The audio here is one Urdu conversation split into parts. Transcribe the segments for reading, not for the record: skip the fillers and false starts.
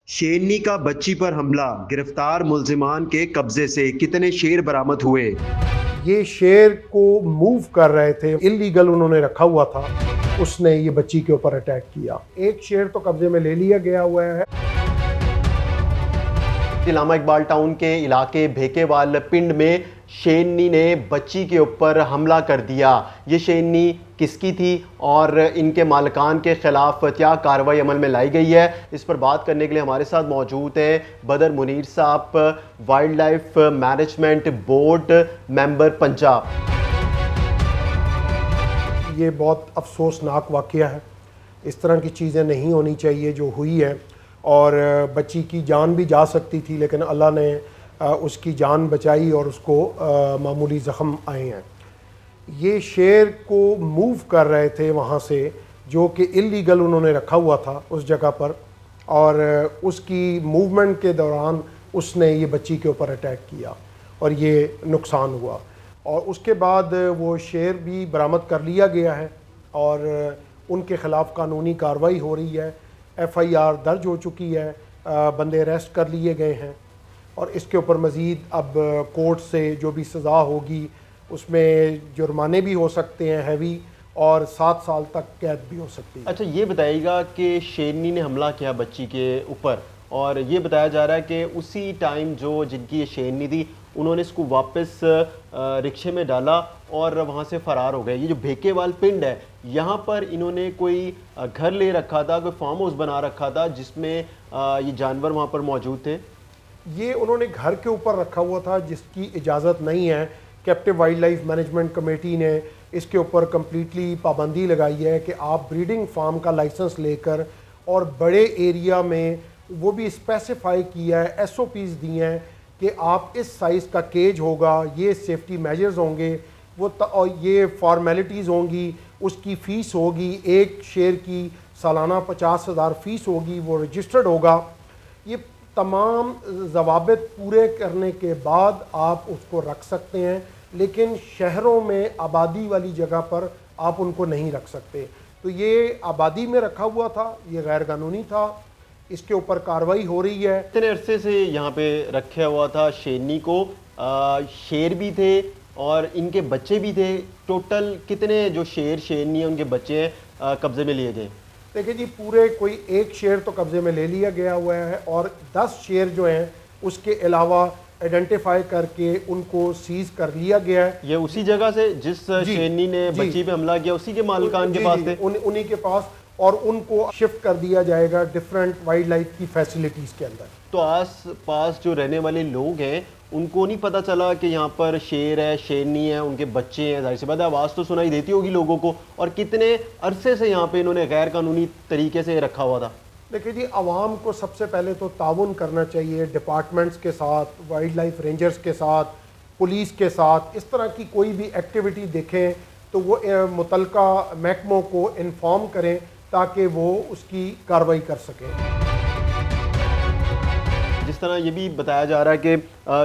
شیرنی کا بچی پر حملہ، گرفتار ملزمان کے قبضے سے کتنے شیر برآمد ہوئے؟ یہ شیر کو موو کر رہے تھے، اللیگل انہوں نے رکھا ہوا تھا، اس نے یہ بچی کے اوپر اٹیک کیا۔ ایک شیر تو قبضے میں لے لیا گیا ہوا ہے۔ علامہ اقبال ٹاؤن کے علاقے بھیکے وال پنڈ میں شیرنی نے بچی کے اوپر حملہ کر دیا۔ یہ شیرنی کس کی تھی اور ان کے مالکان کے خلاف کیا کارروائی عمل میں لائی گئی ہے، اس پر بات کرنے کے لیے ہمارے ساتھ موجود ہیں بدر منیر صاحب، wildlife management board member Punjab. یہ بہت افسوسناک واقعہ ہے، اس طرح کی چیزیں نہیں ہونی چاہیے جو ہوئی ہیں، اور بچی کی جان بھی جا سکتی تھی لیکن اللہ نے اس کی جان بچائی اور اس کو معمولی زخم آئے ہیں۔ یہ شیر کو موو کر رہے تھے وہاں سے، جو کہ اللیگل انہوں نے رکھا ہوا تھا اس جگہ پر، اور اس کی موومنٹ کے دوران اس نے یہ بچی کے اوپر اٹیک کیا اور یہ نقصان ہوا، اور اس کے بعد وہ شیر بھی برآمد کر لیا گیا ہے اور ان کے خلاف قانونی کارروائی ہو رہی ہے۔ ایف آئی آر درج ہو چکی ہے، بندے اریسٹ کر لیے گئے ہیں، اور اس کے اوپر مزید اب کورٹ سے جو بھی سزا ہوگی اس میں جرمانے بھی ہو سکتے ہیں ہیوی، اور 7 سال تک قید بھی ہو سکتی ہے۔ اچھا یہ بتائیے گا کہ شیرنی نے حملہ کیا بچی کے اوپر، اور یہ بتایا جا رہا ہے کہ اسی ٹائم جو جن کی یہ شیرنی تھی انہوں نے اس کو واپس رکشے میں ڈالا اور وہاں سے فرار ہو گئے۔ یہ جو بھیکے وال پنڈ ہے، یہاں پر انہوں نے کوئی گھر لے رکھا تھا، کوئی فارم ہاؤس بنا رکھا تھا جس میں یہ جانور وہاں پر موجود تھے؟ یہ انہوں نے گھر کے اوپر رکھا ہوا تھا جس کی اجازت نہیں ہے۔ Captive wildlife management committee نے اس کے اوپر کمپلیٹلی پابندی لگائی ہے کہ آپ بریڈنگ فارم کا لائسنس لے کر، اور بڑے ایریا میں وہ بھی اسپیسیفائی کیا ہے، ایس او پیز دی ہیں کہ آپ اس سائز کا کیج ہوگا، یہ سیفٹی میجرز ہوں گے، اور یہ فارمیلٹیز ہوں گی، اس کی فیس ہوگی، ایک شیر کی سالانہ 50,000 فیس ہوگی، وہ رجسٹرڈ ہوگا۔ یہ تمام ضوابط پورے کرنے کے بعد آپ اس کو رکھ سکتے ہیں، لیکن شہروں میں آبادی والی جگہ پر آپ ان کو نہیں رکھ سکتے۔ تو یہ آبادی میں رکھا ہوا تھا، یہ غیر قانونی تھا، اس کے اوپر کارروائی ہو رہی ہے۔ کتنے عرصے سے یہاں پہ رکھا ہوا تھا شیرنی کو؟ شیر بھی تھے اور ان کے بچے بھی تھے، ٹوٹل کتنے جو شیر شیرنی ہیں ان کے بچے ہیں قبضے میں لیے گئے؟ دیکھیں جی، پورے کوئی ایک شیر تو قبضے میں لے لیا گیا ہوا ہے، اور 10 شیر جو ہیں اس کے علاوہ آئیڈینٹیفائی کر کے ان کو سیز کر لیا گیا ہے۔ یہ اسی جگہ سے جس شیرنی نے بچی پہ حملہ کیا اسی کے مالکان کے پاس تھے؟ انہی کے پاس، اور ان کو شفٹ کر دیا جائے گا ڈیفرنٹ وائلڈ لائف کی فیسلٹیز کے اندر۔ تو آس پاس جو رہنے والے لوگ ہیں ان کو نہیں پتہ چلا کہ یہاں پر شیر ہے، شیرنی ہے، ان کے بچے ہیں؟ ظاہر سی بات ہے آواز تو سنائی دیتی ہوگی لوگوں کو، اور کتنے عرصے سے یہاں پہ انہوں نے غیر قانونی طریقے سے رکھا ہوا تھا؟ دیکھیں جی، عوام کو سب سے پہلے تو تعاون کرنا چاہیے ڈپارٹمنٹس کے ساتھ، وائلڈ لائف رینجرز کے ساتھ، پولیس کے ساتھ۔ اس طرح کی کوئی بھی ایکٹیویٹی دیکھیں تو وہ متعلقہ محکموں کو انفارم کریں تاکہ وہ اس کی کارروائی کر سکیں۔ جس طرح یہ بھی بتایا جا رہا ہے کہ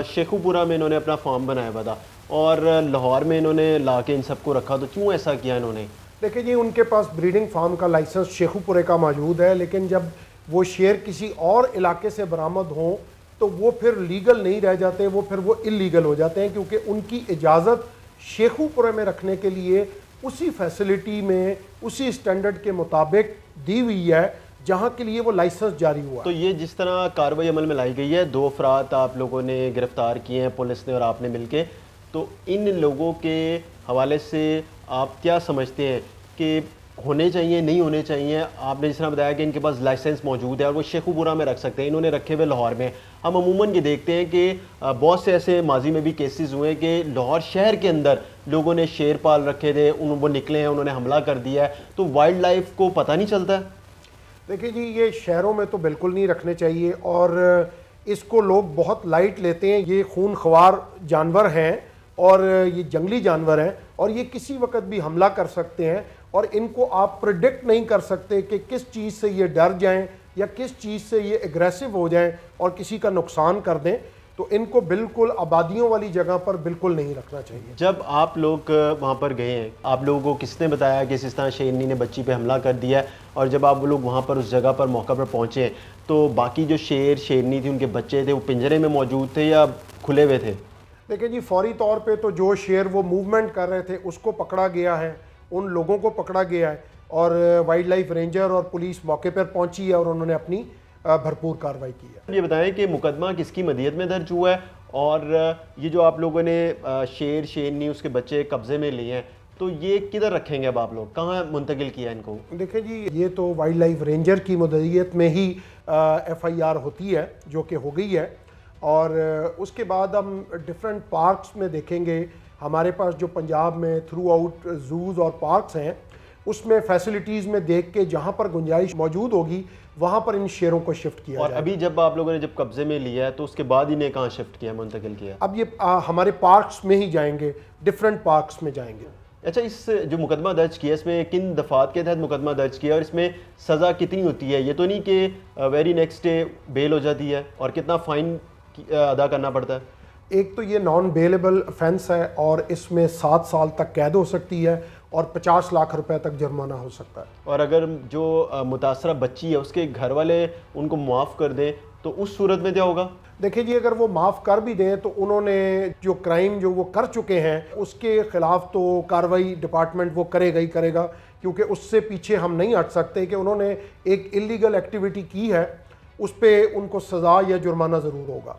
شیخو پورہ میں انہوں نے اپنا فارم بنایا ہوا تھا اور لاہور میں انہوں نے لا کے ان سب کو رکھا، تو کیوں ایسا کیا انہوں نے؟ دیکھیں جی، ان کے پاس بریڈنگ فارم کا لائسنس شیخو پورے کا موجود ہے، لیکن جب وہ شیر کسی اور علاقے سے برآمد ہوں تو وہ پھر لیگل نہیں رہ جاتے، وہ پھر وہ اللیگل ہو جاتے ہیں، کیونکہ ان کی اجازت شیخو پورے میں رکھنے کے لیے اسی فیسلٹی میں اسی اسٹینڈرڈ کے مطابق دی ہوئی ہے جہاں کے لیے وہ لائسنس جاری ہوا۔ تو یہ جس طرح کارروائی عمل میں لائی گئی ہے، 2 افراد آپ لوگوں نے گرفتار کیے ہیں پولیس نے اور آپ نے مل کے، تو ان لوگوں کے حوالے سے آپ کیا سمجھتے ہیں کہ ہونے چاہیے نہیں ہونے چاہیے؟ آپ نے جس طرح بتایا کہ ان کے پاس لائسنس موجود ہے اور وہ شیخو پورہ میں رکھ سکتے ہیں، انہوں نے رکھے ہوئے لاہور میں۔ ہم عموماً یہ دیکھتے ہیں کہ بہت سے ایسے ماضی میں بھی کیسز ہوئے کہ لاہور شہر کے اندر لوگوں نے شیر پال رکھے تھے، وہ نکلے ہیں، انہوں نے حملہ کر دیا ہے، تو وائلڈ لائف کو پتہ نہیں چلتا ہے؟ دیکھیں جی، یہ شہروں میں تو بالکل نہیں رکھنے چاہیے، اور اس کو لوگ بہت لائٹ لیتے ہیں۔ یہ خون خوار جانور ہیں اور یہ جنگلی جانور ہیں، اور یہ کسی وقت بھی حملہ کر سکتے ہیں، اور ان کو آپ پریڈکٹ نہیں کر سکتے کہ کس چیز سے یہ ڈر جائیں یا کس چیز سے یہ اگریسو ہو جائیں اور کسی کا نقصان کر دیں۔ تو ان کو بالکل آبادیوں والی جگہ پر بالکل نہیں رکھنا چاہیے۔ جب آپ لوگ وہاں پر گئے ہیں، آپ لوگوں کو کس نے بتایا کہ اس طرح شیرنی نے بچی پہ حملہ کر دیا ہے؟ اور جب آپ لوگ وہاں پر اس جگہ پر موقع پر پہنچے ہیں تو باقی جو شیر شیرنی تھی، ان کے بچے تھے، وہ پنجرے میں موجود تھے یا کھلے ہوئے تھے؟ دیکھیں جی، فوری طور پہ تو جو شیر وہ موومنٹ کر رہے تھے اس کو پکڑا گیا ہے، ان لوگوں کو پکڑا گیا ہے، اور وائلڈ لائف رینجر اور پولیس موقع پر پہنچی ہے اور انہوں نے اپنی بھرپور کارروائی کی ہے۔ یہ بتائیں کہ مقدمہ کس کی مدیت میں درج ہوا ہے، اور یہ جو آپ لوگوں نے شیر شیرنی اس کے بچے قبضے میں لیے ہیں تو یہ کدھر رکھیں گے اب آپ لوگ؟ کہاں منتقل کیا ان کو؟ دیکھیں جی، یہ تو وائلڈ لائف رینجر کی مدیریت میں ہی ایف آئی آر ہوتی ہے جو کہ ہو گئی ہے، اور اس کے بعد ہم ڈفرینٹ پارکس میں دیکھیں گے۔ ہمارے پاس جو پنجاب میں تھرو آؤٹ زوز اور پارکس ہیں، اس میں فیسلٹیز میں دیکھ کے جہاں پر گنجائش موجود ہوگی وہاں پر ان شیروں کو شفٹ کیا اور جائے۔ ابھی جب آپ لوگوں نے جب قبضے میں لیا ہے تو اس کے بعد انہیں کہاں شفٹ کیا، منتقل کیا؟ اب یہ ہمارے پارکس میں ہی جائیں گے، ڈفرینٹ پارکس میں جائیں گے۔ اچھا، اس جو مقدمہ درج کیا اس میں کن دفعات کے تحت مقدمہ درج کیا، اور اس میں سزا کتنی ہوتی ہے؟ یہ تو نہیں کہ ویری نیکسٹ ڈے بیل ہو جاتی ہے، اور کتنا فائن ادا کرنا پڑتا ہے؟ ایک تو یہ نان بیلیبل افینس ہے اور اس میں 7 سال تک قید ہو سکتی ہے اور 50 لاکھ روپے تک جرمانہ ہو سکتا ہے۔ اور اگر جو متاثرہ بچی ہے اس کے گھر والے ان کو معاف کر دیں تو اس صورت میں کیا ہوگا؟ دیکھیں جی، اگر وہ معاف کر بھی دیں تو انہوں نے جو کرائم جو وہ کر چکے ہیں اس کے خلاف تو کارروائی ڈپارٹمنٹ وہ کرے گا ہی کرے گا، کیونکہ اس سے پیچھے ہم نہیں ہٹ سکتے کہ انہوں نے ایک اللیگل ایکٹیویٹی کی ہے، اس پہ ان کو سزا یا جرمانہ ضرور ہوگا۔